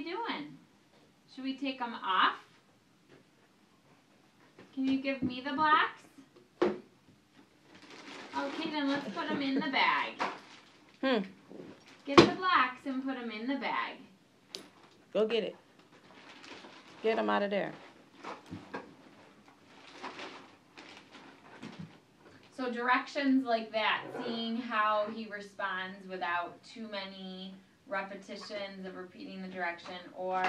doing? Should we take them off? Can you give me the blacks? Okay, then let's put them in the bag. Get the blacks and put them in the bag. Go get it. Get them out of there. So directions like that, seeing how he responds without too many repetitions of repeating the direction, or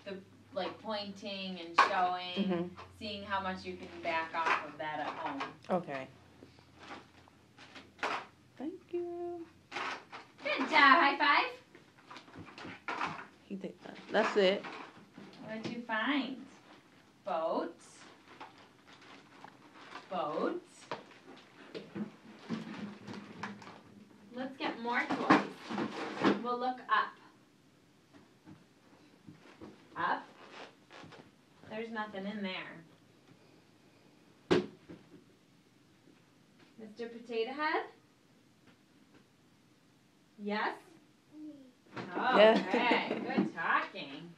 the like pointing and showing, seeing how much you can back off of that at home. Okay. Thank you. Good job. High five. That's it. What did you find? Boats. Boats. Let's get more toys. We'll look up. Up. There's nothing in there. Mr. Potato Head? Yes? Okay, good talking.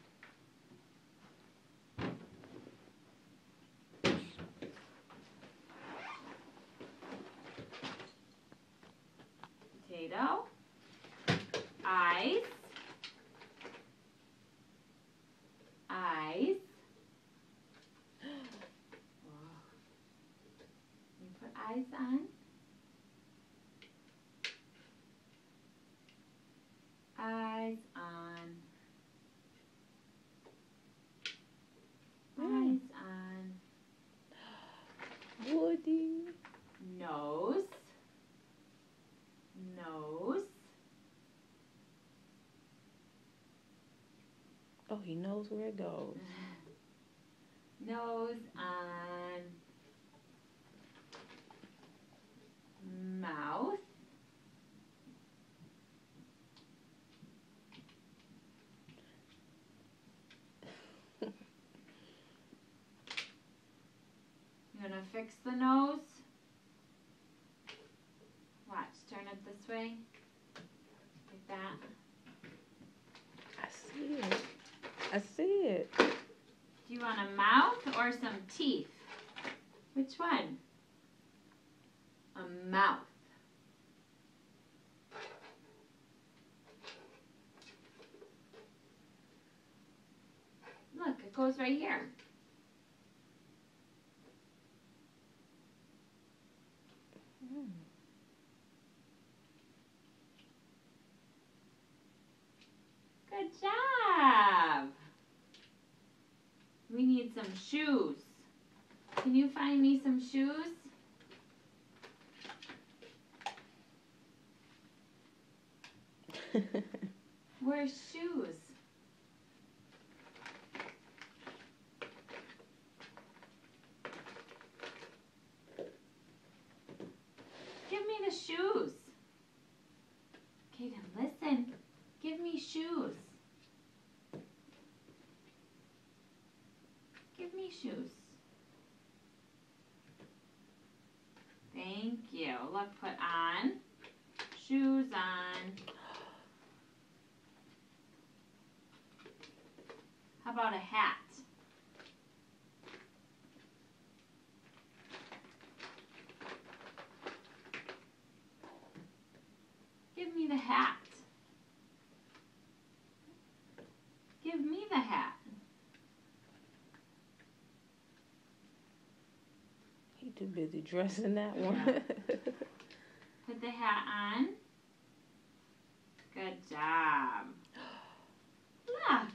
Potato. Eyes. Eyes. You put eyes on. Eyes on. Eyes on. Woody. Nose. Nose. Oh, he knows where it goes. Nose on. Mouth. You gonna fix the nose? Watch, turn it this way. Like that. I see it. I see it. Do you want a mouth or some teeth? Which one? A mouth. Look, it goes right here. Good job. We need some shoes. Can you find me some shoes? Where's shoes? Give me the shoes. Kaden, listen. Give me shoes. Give me shoes. Thank you. Look, put on. Shoes on. How about a hat? Give me the hat. Give me the hat. He too busy dressing that one. Yeah. Put the hat on. Good job. Look.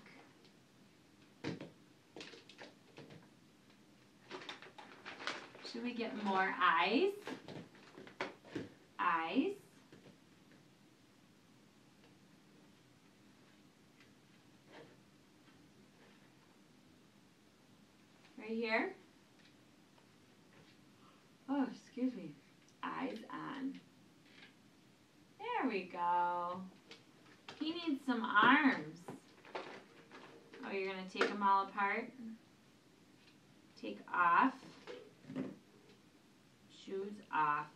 Should we get more eyes? Eyes. Right here. Oh, excuse me. Eyes on. There we go. He needs some arms. Oh, you're going to take them all apart? Take off. Shoes off.